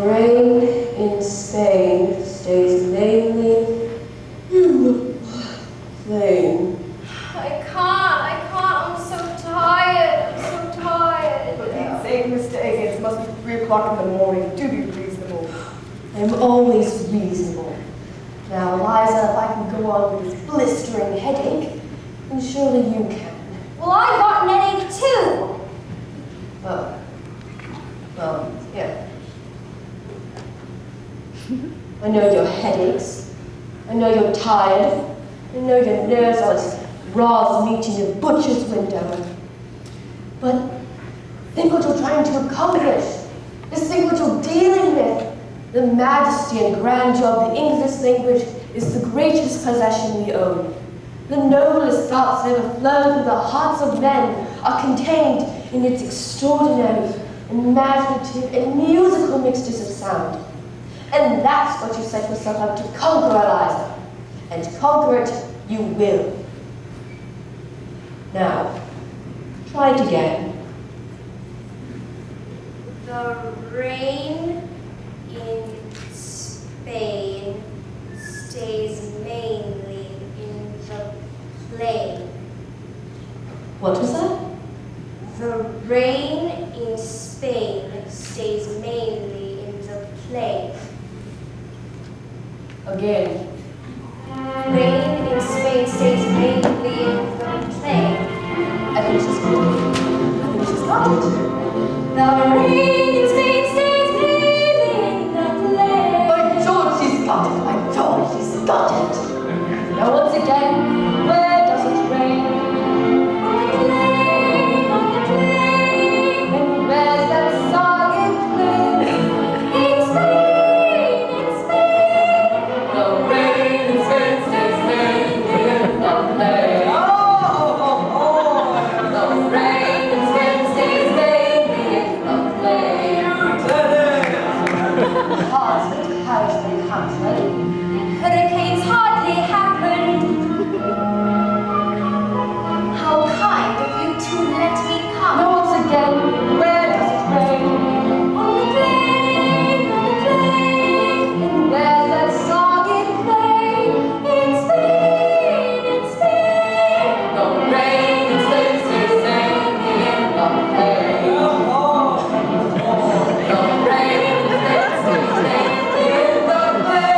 rain in Spain stays mainly in the plain. I can't. I'm so tired. For Pete's sake, Mr. Higgins, it must be 3 o'clock in the morning. Do be reasonable. I'm always reasonable. Now, Eliza, if I can go on with this blistering headache, then surely you can. Well, I got an headache too. Oh. Well, yeah. I know your headaches. I know you're tired. I know your nerves are as raw as meat in a butcher's window. But think what you're trying to accomplish. Just think what you're dealing with. The majesty and grandeur of the English language is the greatest possession we own. The noblest thoughts that ever flow through the hearts of men are contained in its extraordinary, imaginative, and musical mixtures of sound. And that's what you set yourself up to conquer, Eliza. And conquer it you will. Now, try it again. The rain in Spain stays mainly in the plain. What was that? The rain in Spain stays mainly in the plain. Again. Rain in Spain stays mainly in the plain. I think she's got it. I think she's got it. The rain in Spain stays mainly in the plain. By George, she's got it! By George, she's got it! Now once again, where does it rain? On the plain, on the plain. And where's that soggy plain? In Spain, in Spain. The rain in Spain stays mainly in the plain. The rain in Spain stays mainly in the plain. Hearts that carries the country. Hurricanes hardly happen. How kind of you to let me come. Now once again, where does it rain? On the plain, on the plain. And where's that soggy plain? In Spain, in Spain. The rain in Spain stays mainly in the plain. The rain in Spain stays mainly in the plain.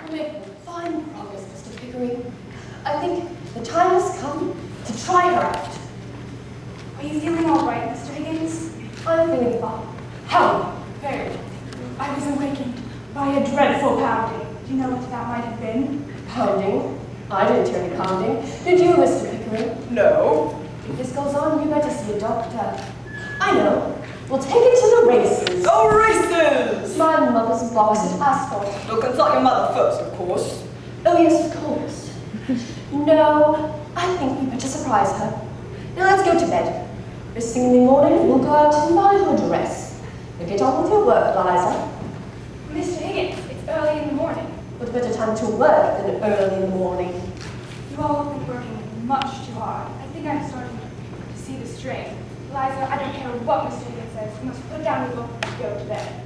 We're making fine progress, Mr. Pickering. I think the time has come to try her out. Are you feeling all right, Mr. Higgins? I'm feeling fine. How? Very well. I was awakened by a dreadful pounding. Do you know what that might have been? Pounding? I didn't hear any pounding. Did you, Mr. Pickering? No. If this goes on, you better see a doctor. I know. We'll take it to the races. Go races! My mother's box at asphalt. You'll consult your mother first, of course. Oh, yes, of course. No, I think we better surprise her. Now let's go to bed. First thing in the morning, we'll go out and buy her a dress. Now get on with your work, Liza. Mr. Higgins, it's early in the morning. What better time to work than early in the morning? You all have been working much too hard. I think I'm starting to see the strain. Liza, I don't care what Mr. Higgins says. You must put down your book and go to bed.